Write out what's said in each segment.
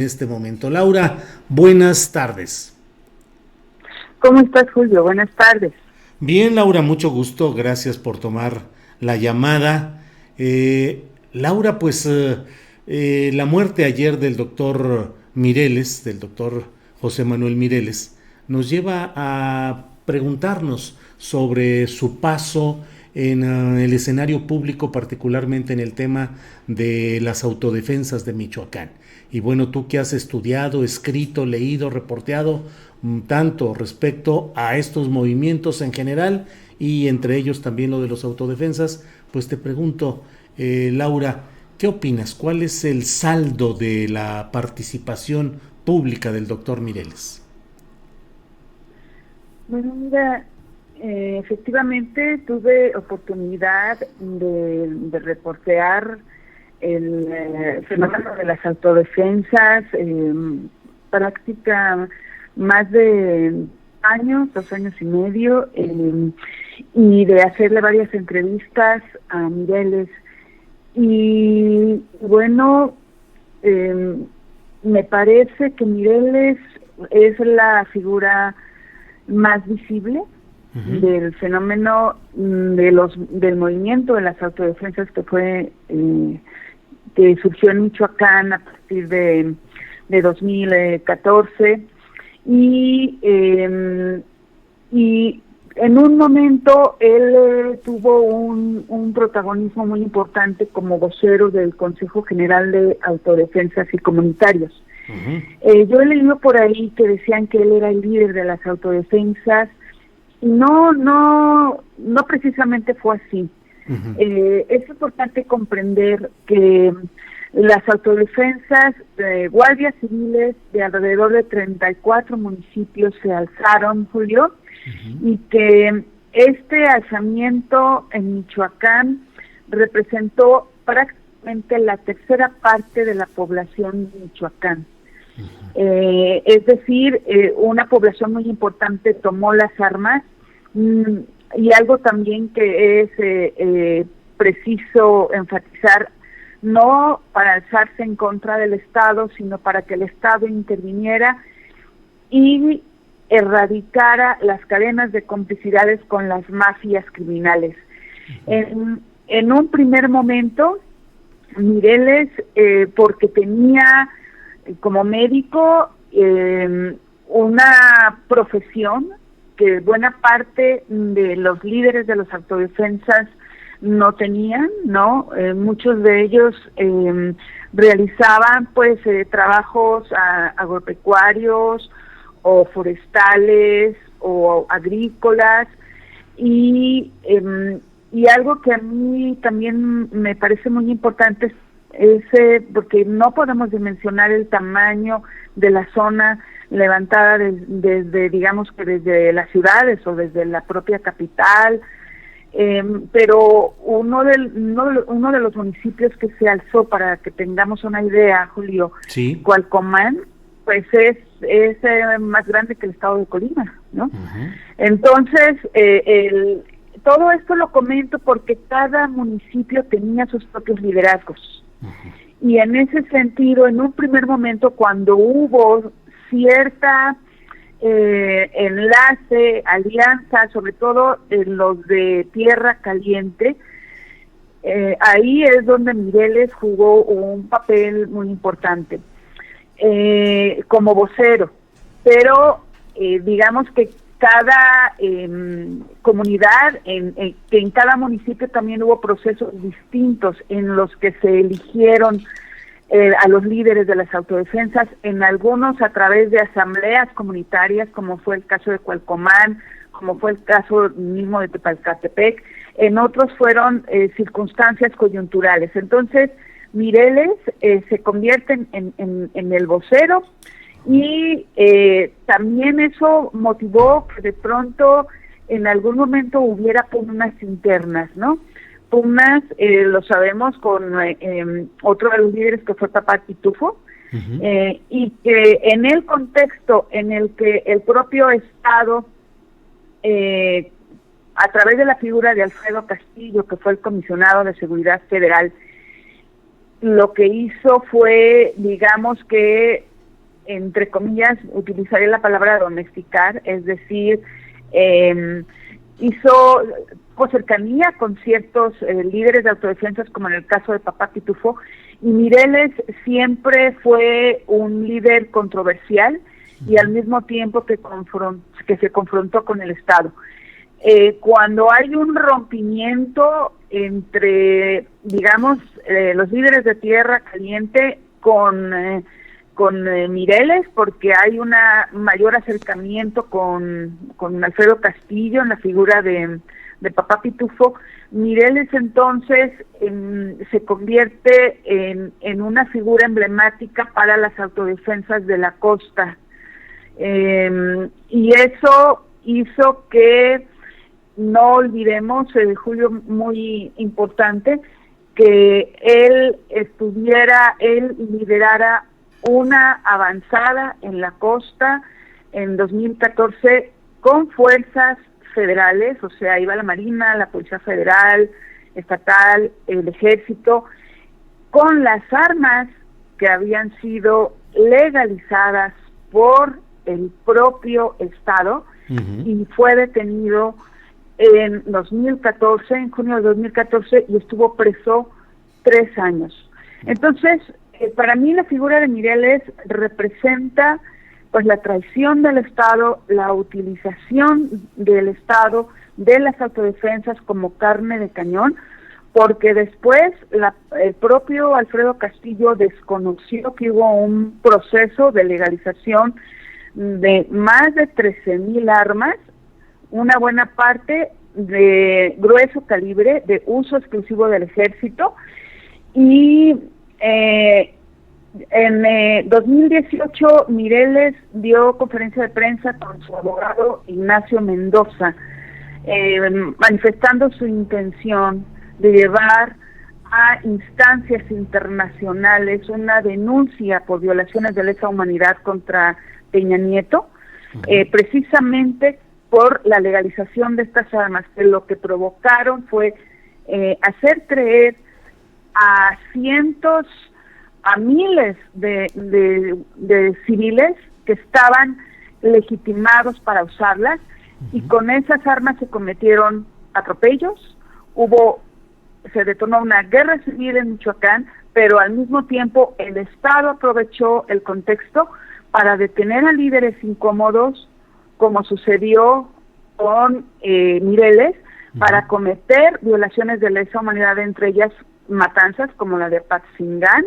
En este momento. Laura, buenas tardes. ¿Cómo estás, Julio? Buenas tardes. Bien, Laura, mucho gusto. Gracias por tomar la llamada. Laura, pues la muerte ayer del doctor Mireles, del doctor José Manuel Mireles, nos lleva a preguntarnos sobre su paso en el escenario público, particularmente en el tema de las autodefensas de Michoacán. Y bueno, tú que has estudiado, escrito, leído, reporteado tanto respecto a estos movimientos en general y entre ellos también lo de los autodefensas, pues te pregunto, Laura, ¿qué opinas? ¿Cuál es el saldo de la participación pública del doctor Mireles? Bueno, mira, efectivamente tuve oportunidad de reportear el fenómeno de las autodefensas, práctica más de años, 2 años y medio, y de hacerle varias entrevistas a Mireles. Y bueno, me parece que Mireles es la figura más visible del fenómeno del movimiento de las autodefensas que surgió en Michoacán a partir de 2014 y en un momento él tuvo un protagonismo muy importante como vocero del Consejo General de Autodefensas y Comunitarios. Yo he leído por ahí que decían que él era el líder de las autodefensas. No precisamente fue así. Es importante comprender que las autodefensas guardias civiles de alrededor de 34 municipios se alzaron, Julio, y que este alzamiento en Michoacán representó prácticamente la tercera parte de la población de Michoacán. Es decir, una población muy importante tomó las armas, y algo también que es preciso enfatizar, no para alzarse en contra del Estado, sino para que el Estado interviniera y erradicara las cadenas de complicidades con las mafias criminales. En un primer momento, Mireles, porque tenía como médico una profesión que buena parte de los líderes de los autodefensas no tenían, ¿no? Muchos de ellos realizaban pues trabajos agropecuarios o forestales o agrícolas y algo que a mí también me parece muy importante es porque no podemos dimensionar el tamaño de la zona levantada desde digamos que desde las ciudades o desde la propia capital, pero uno de los municipios que se alzó, para que tengamos una idea, Julio, sí. Cualcomán, pues es más grande que el estado de Colima, ¿no? Entonces, todo esto lo comento porque cada municipio tenía sus propios liderazgos. Y en ese sentido, en un primer momento, cuando hubo cierta enlace, alianza, sobre todo en los de Tierra Caliente, ahí es donde Mireles jugó un papel muy importante como vocero, pero digamos que cada comunidad, que en cada municipio también hubo procesos distintos en los que se eligieron a los líderes de las autodefensas, en algunos a través de asambleas comunitarias, como fue el caso de Cualcomán, como fue el caso mismo de Tepalcatepec, en otros fueron circunstancias coyunturales. Entonces, Mireles se convierte en el vocero, y también eso motivó que de pronto en algún momento hubiera pugnas internas, ¿no? Pugnas, lo sabemos, con otro de los líderes que fue Papá Pitufo, y que en el contexto en el que el propio Estado, a través de la figura de Alfredo Castillo, que fue el comisionado de Seguridad Federal, lo que hizo fue, digamos que entre comillas, utilizaré la palabra domesticar, es decir, hizo cercanía con ciertos líderes de autodefensas, como en el caso de Papá Pitufo, y Mireles siempre fue un líder controversial y al mismo tiempo que se confrontó con el Estado. Cuando hay un rompimiento entre, digamos, los líderes de Tierra Caliente con Mireles, porque hay un mayor acercamiento con Alfredo Castillo en la figura de Papá Pitufo, Mireles entonces se convierte en una figura emblemática para las autodefensas de la costa. Y eso hizo que no olvidemos, Julio, muy importante, que él liderara una avanzada en la costa en 2014 con fuerzas federales, o sea, iba la Marina, la Policía Federal, Estatal, el Ejército, con las armas que habían sido legalizadas por el propio Estado, y fue detenido en 2014, en junio de 2014, y estuvo preso 3 años. Entonces, para mí la figura de Mireles representa pues la traición del Estado, la utilización del Estado de las autodefensas como carne de cañón, porque después el propio Alfredo Castillo desconoció que hubo un proceso de legalización de más de 13,000 armas, una buena parte de grueso calibre, de uso exclusivo del Ejército, y en 2018 Mireles dio conferencia de prensa con su abogado Ignacio Mendoza, manifestando su intención de llevar a instancias internacionales una denuncia por violaciones de lesa humanidad contra Peña Nieto, precisamente por la legalización de estas armas, que lo que provocaron fue hacer creer a miles de civiles que estaban legitimados para usarlas, y con esas armas se cometieron atropellos, se detonó una guerra civil en Michoacán, pero al mismo tiempo el Estado aprovechó el contexto para detener a líderes incómodos, como sucedió con Mireles, para cometer violaciones de lesa humanidad, entre ellas matanzas como la de Apatzingán,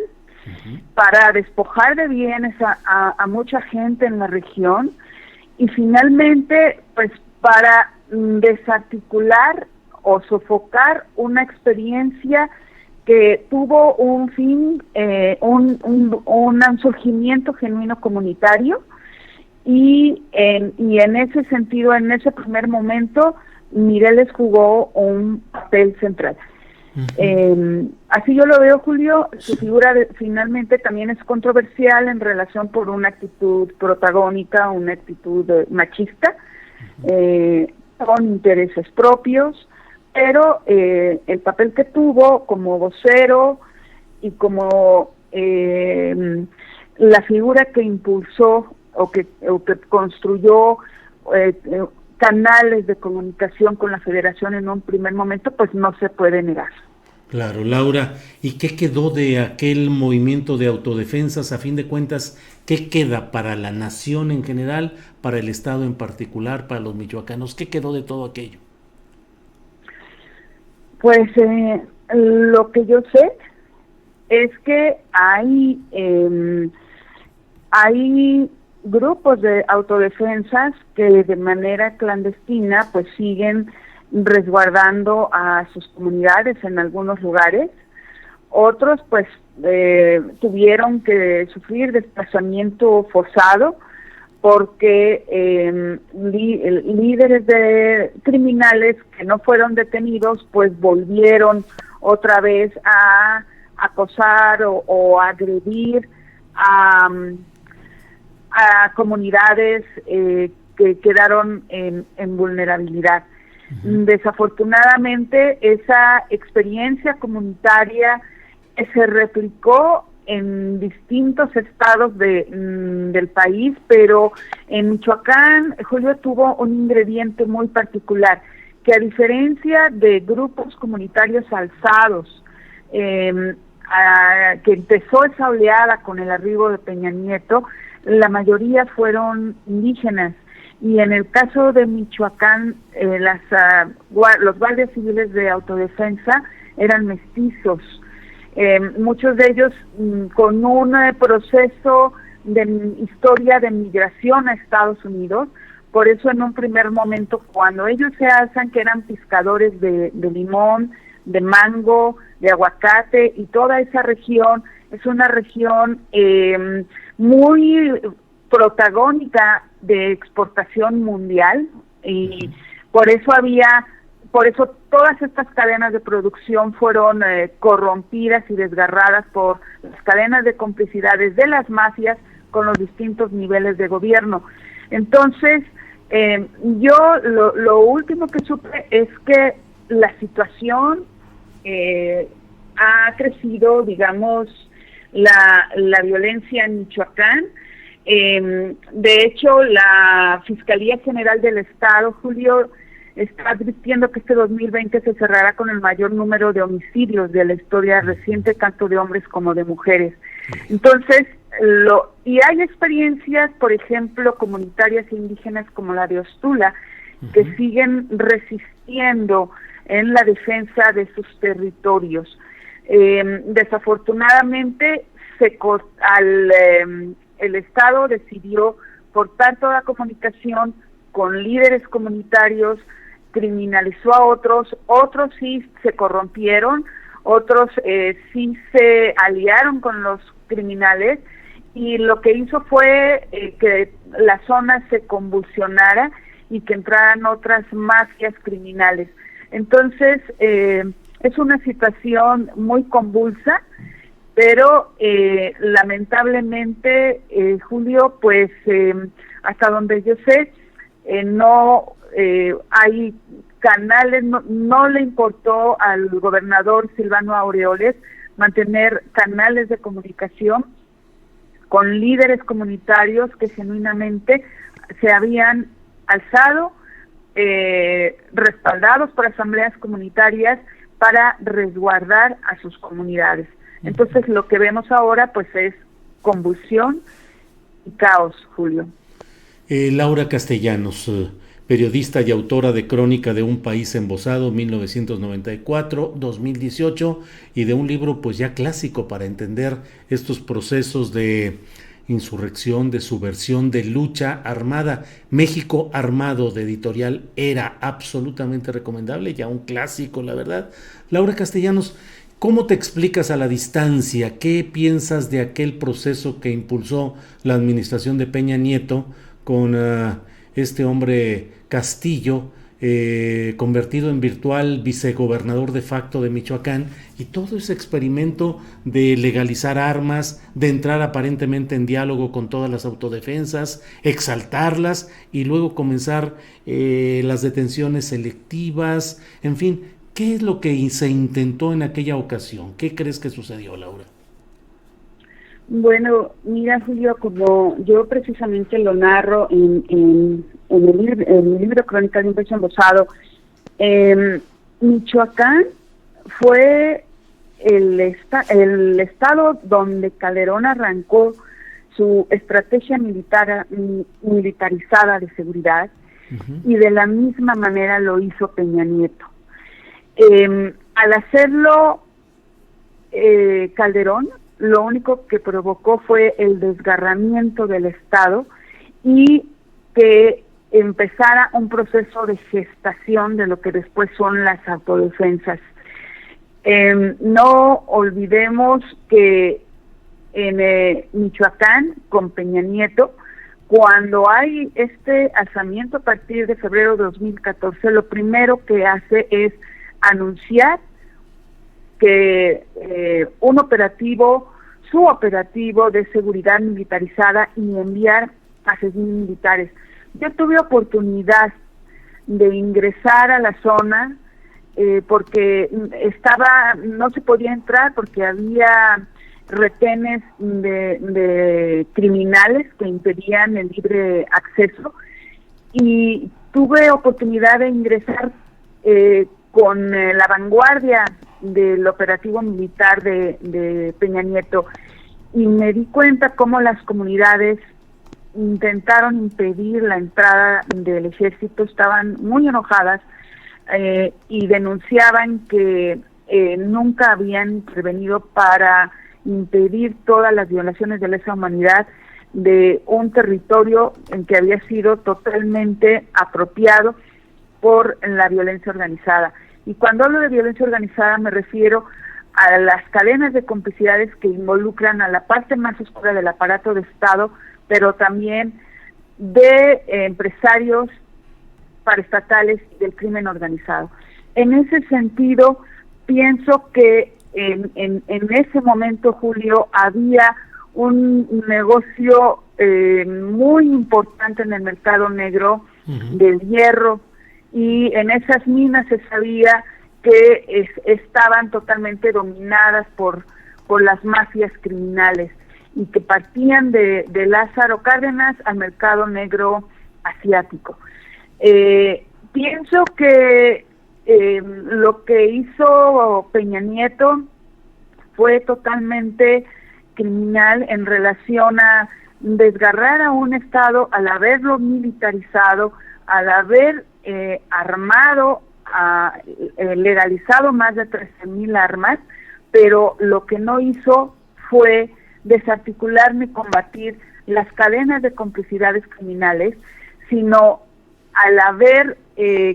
para despojar de bienes a mucha gente en la región, y finalmente pues para desarticular o sofocar una experiencia que tuvo un fin, un surgimiento genuino comunitario, y en ese sentido, en ese primer momento, Mireles jugó un papel central. Así yo lo veo, Julio. Su figura finalmente también es controversial en relación por una actitud protagónica, una actitud machista, con intereses propios, pero el papel que tuvo como vocero y como la figura que impulsó o que construyó canales de comunicación con la Federación en un primer momento, pues no se puede negar. Claro, Laura, ¿y qué quedó de aquel movimiento de autodefensas? A fin de cuentas, ¿qué queda para la nación en general, para el Estado en particular, para los michoacanos? ¿Qué quedó de todo aquello? Pues lo que yo sé es que hay grupos de autodefensas que de manera clandestina pues siguen resguardando a sus comunidades en algunos lugares. Otros pues tuvieron que sufrir desplazamiento forzado porque líderes de criminales que no fueron detenidos pues volvieron otra vez a acosar o agredir a comunidades que quedaron en vulnerabilidad. Desafortunadamente, esa experiencia comunitaria se replicó en distintos estados del país, pero en Michoacán, Julio, tuvo un ingrediente muy particular, que a diferencia de grupos comunitarios alzados, que empezó esa oleada con el arribo de Peña Nieto, la mayoría fueron indígenas. Y en el caso de Michoacán, los guardias civiles de autodefensa eran mestizos, muchos de ellos con un proceso de historia de migración a Estados Unidos. Por eso en un primer momento, cuando ellos se alzan, que eran pescadores de limón, de mango, de aguacate, y toda esa región es una región muy protagónica de exportación mundial, y por eso todas estas cadenas de producción fueron corrompidas y desgarradas por las cadenas de complicidades de las mafias con los distintos niveles de gobierno. Entonces, yo lo último que supe es que la situación ha crecido, digamos, la violencia en Michoacán. De hecho, la Fiscalía General del Estado, Julio, está advirtiendo que este 2020 se cerrará con el mayor número de homicidios de la historia reciente, tanto de hombres como de mujeres. Entonces, y hay experiencias, por ejemplo, comunitarias e indígenas como la de Ostula, que siguen resistiendo en la defensa de sus territorios. Desafortunadamente, el Estado decidió cortar toda comunicación con líderes comunitarios, criminalizó a otros sí se corrompieron, otros sí se aliaron con los criminales, y lo que hizo fue que la zona se convulsionara y que entraran otras mafias criminales. Entonces, es una situación muy convulsa, pero lamentablemente, Julio, pues hasta donde yo sé, no hay canales, no le importó al gobernador Silvano Aureoles mantener canales de comunicación con líderes comunitarios que genuinamente se habían alzado, respaldados por asambleas comunitarias para resguardar a sus comunidades. Entonces, lo que vemos ahora pues es convulsión y caos, Julio. Laura Castellanos, periodista y autora de Crónica de un país embosado, 1994-2018, y de un libro pues ya clásico para entender estos procesos de insurrección, de subversión, de lucha armada. México Armado, de editorial Era, absolutamente recomendable, ya un clásico, la verdad. Laura Castellanos, ¿cómo te explicas a la distancia? ¿Qué piensas de aquel proceso que impulsó la administración de Peña Nieto con este hombre Castillo, convertido en virtual vicegobernador de facto de Michoacán, y todo ese experimento de legalizar armas, de entrar aparentemente en diálogo con todas las autodefensas, exaltarlas y luego comenzar las detenciones selectivas, en fin? ¿Qué es lo que se intentó en aquella ocasión? ¿Qué crees que sucedió, Laura? Bueno, mira, Julio, como yo precisamente lo narro en mi libro Crónica de un país embosado, Michoacán fue el estado donde Calderón arrancó su estrategia militarizada de seguridad, y de la misma manera lo hizo Peña Nieto. Al hacerlo Calderón, lo único que provocó fue el desgarramiento del Estado y que empezara un proceso de gestación de lo que después son las autodefensas. No olvidemos que en Michoacán, con Peña Nieto, cuando hay este alzamiento a partir de febrero de 2014, lo primero que hace es anunciar que su operativo de seguridad militarizada, y enviar a 6,000 militares. Yo tuve oportunidad de ingresar a la zona porque no se podía entrar porque había retenes de criminales que impedían el libre acceso, y tuve oportunidad de ingresar con la vanguardia del operativo militar de Peña Nieto, y me di cuenta cómo las comunidades intentaron impedir la entrada del ejército, estaban muy enojadas y denunciaban que nunca habían intervenido para impedir todas las violaciones de lesa humanidad de un territorio en que había sido totalmente apropiado por la violencia organizada. Y cuando hablo de violencia organizada me refiero a las cadenas de complicidades que involucran a la parte más oscura del aparato de Estado, pero también de empresarios paraestatales y del crimen organizado. En ese sentido, pienso que en ese momento, Julio, había un negocio muy importante en el mercado negro del hierro, y en esas minas se sabía que estaban totalmente dominadas por las mafias criminales, y que partían de Lázaro Cárdenas al mercado negro asiático. Pienso que lo que hizo Peña Nieto fue totalmente criminal en relación a desgarrar a un Estado al haberlo militarizado, al haber armado, legalizado más de 13,000 armas, pero lo que no hizo fue desarticular ni combatir las cadenas de complicidades criminales, sino al haber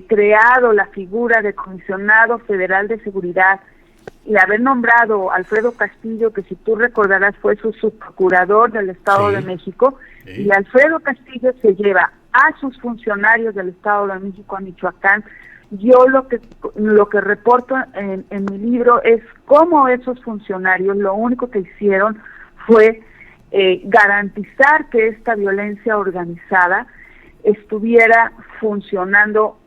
creado la figura de Comisionado Federal de Seguridad y haber nombrado a Alfredo Castillo, que si tú recordarás fue su subprocurador del Estado de México, y Alfredo Castillo se lleva a sus funcionarios del Estado de México a Michoacán. Yo lo que reporto en mi libro es cómo esos funcionarios lo único que hicieron fue garantizar que esta violencia organizada estuviera funcionando,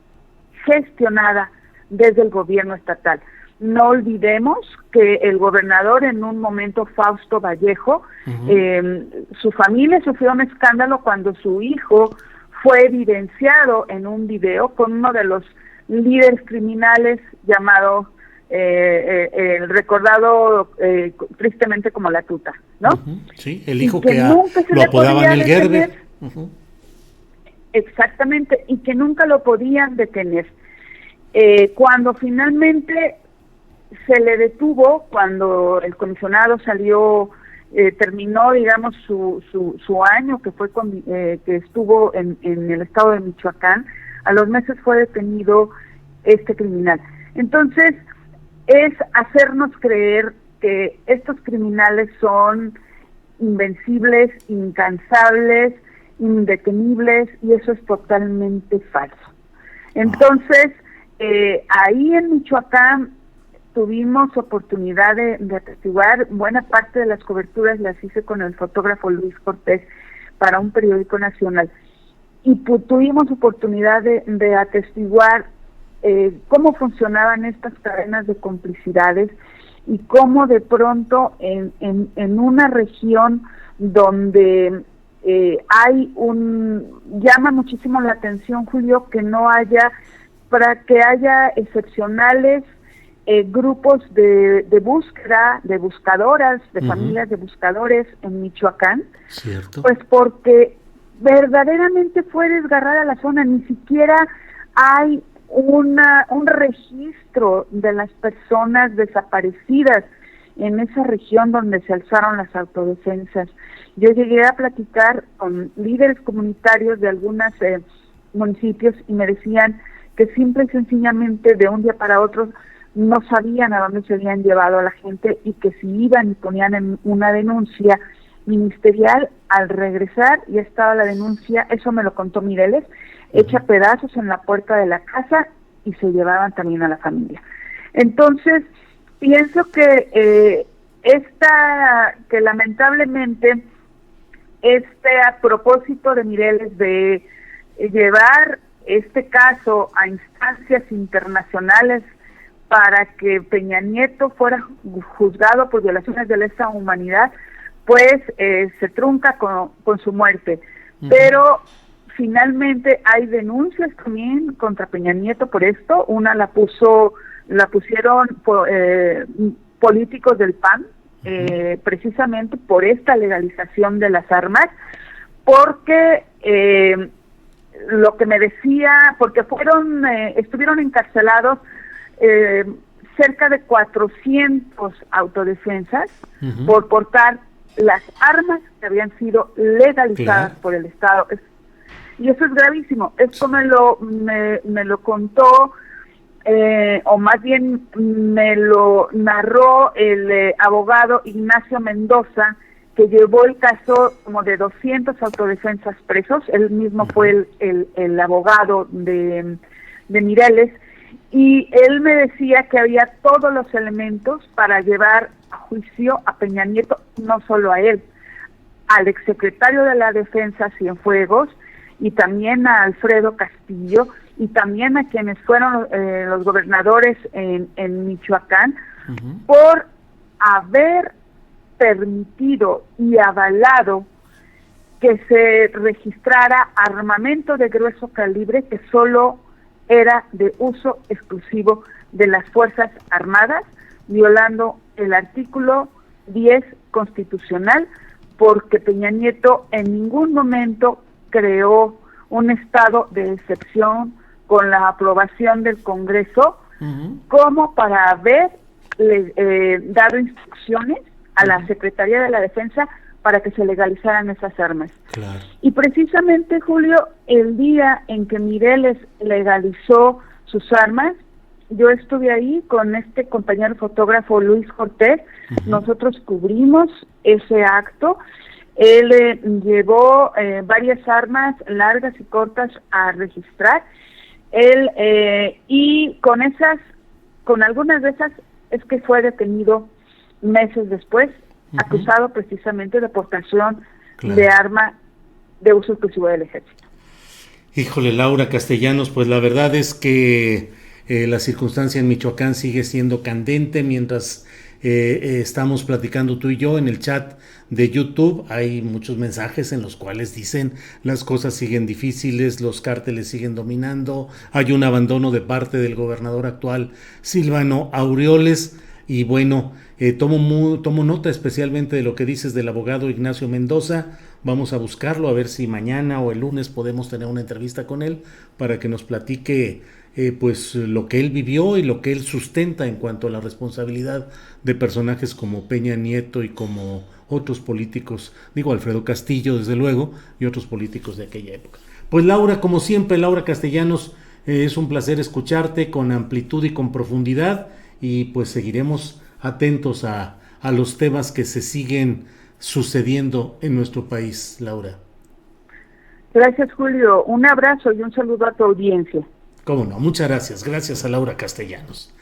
gestionada desde el gobierno estatal. No olvidemos que el gobernador, en un momento, Fausto Vallejo, su familia sufrió un escándalo cuando su hijo fue evidenciado en un video con uno de los líderes criminales llamado el recordado tristemente como La Tuta, ¿no? Sí, el hijo que lo apodaban el Gerber. Exactamente, y que nunca lo podían detener. Cuando finalmente se le detuvo, cuando el comisionado salió, terminó, digamos, su año que fue que estuvo en el estado de Michoacán, a los meses fue detenido este criminal. Entonces, es hacernos creer que estos criminales son invencibles, incansables, indetenibles, y eso es totalmente falso. Entonces, ahí en Michoacán tuvimos oportunidad de atestiguar, buena parte de las coberturas las hice con el fotógrafo Luis Cortés para un periódico nacional, y tuvimos oportunidad de atestiguar cómo funcionaban estas cadenas de complicidades, y cómo de pronto en una región donde llama muchísimo la atención, Julio, que no haya, para que haya excepcionales grupos de búsqueda, de buscadoras, de familias de buscadores en Michoacán. ¿Cierto? Pues porque verdaderamente fue desgarrada la zona, ni siquiera hay un registro de las personas desaparecidas en esa región donde se alzaron las autodefensas. Yo llegué a platicar con líderes comunitarios de algunos municipios, y me decían que simple y sencillamente de un día para otro no sabían a dónde se habían llevado a la gente, y que si iban y ponían en una denuncia ministerial, al regresar ya estaba la denuncia, eso me lo contó Mireles, hecha pedazos en la puerta de la casa, y se llevaban también a la familia. Entonces, pienso que que lamentablemente a propósito de Mireles de llevar este caso a instancias internacionales para que Peña Nieto fuera juzgado por violaciones de lesa humanidad, pues se trunca con su muerte. Pero finalmente hay denuncias también contra Peña Nieto por esto. Una la pusieron políticos del PAN, precisamente por esta legalización de las armas, porque lo que me decía, porque estuvieron encarcelados cerca de 400 autodefensas por portar las armas que habían sido legalizadas por el Estado. Y eso es gravísimo. Esto me lo contó, o más bien me lo narró el abogado Ignacio Mendoza, que llevó el caso como de 200 autodefensas presos. Él mismo fue el abogado de Mireles, y él me decía que había todos los elementos para llevar a juicio a Peña Nieto, no solo a él, al exsecretario de la Defensa, Cienfuegos, y también a Alfredo Castillo, y también a quienes fueron los gobernadores en Michoacán, por haber permitido y avalado que se registrara armamento de grueso calibre que solo era de uso exclusivo de las Fuerzas Armadas, violando el artículo 10 constitucional, porque Peña Nieto en ningún momento creó un estado de excepción con la aprobación del Congreso como para haber dado instrucciones a la Secretaría de la Defensa para que se legalizaran esas armas. Claro. Y precisamente, Julio, el día en que Mireles legalizó sus armas, yo estuve ahí con este compañero fotógrafo Luis Cortés. Nosotros cubrimos ese acto. Él llevó varias armas largas y cortas a registrar. Y con algunas de esas es que fue detenido meses después, acusado precisamente de portación de arma de uso exclusivo del ejército. Híjole, Laura Castellanos, pues la verdad es que la circunstancia en Michoacán sigue siendo candente. Mientras estamos platicando tú y yo en el chat de YouTube, hay muchos mensajes en los cuales dicen las cosas siguen difíciles, los cárteles siguen dominando, hay un abandono de parte del gobernador actual Silvano Aureoles. Y bueno, tomo nota especialmente de lo que dices del abogado Ignacio Mendoza. Vamos a buscarlo, a ver si mañana o el lunes podemos tener una entrevista con él para que nos platique pues lo que él vivió y lo que él sustenta en cuanto a la responsabilidad de personajes como Peña Nieto y como otros políticos, digo Alfredo Castillo desde luego, y otros políticos de aquella época. Pues Laura, como siempre, Laura Castellanos, es un placer escucharte con amplitud y con profundidad, y pues seguiremos atentos a los temas que se siguen sucediendo en nuestro país, Laura. Gracias, Julio. Un abrazo y un saludo a tu audiencia. Cómo no, muchas gracias. Gracias a Laura Castellanos.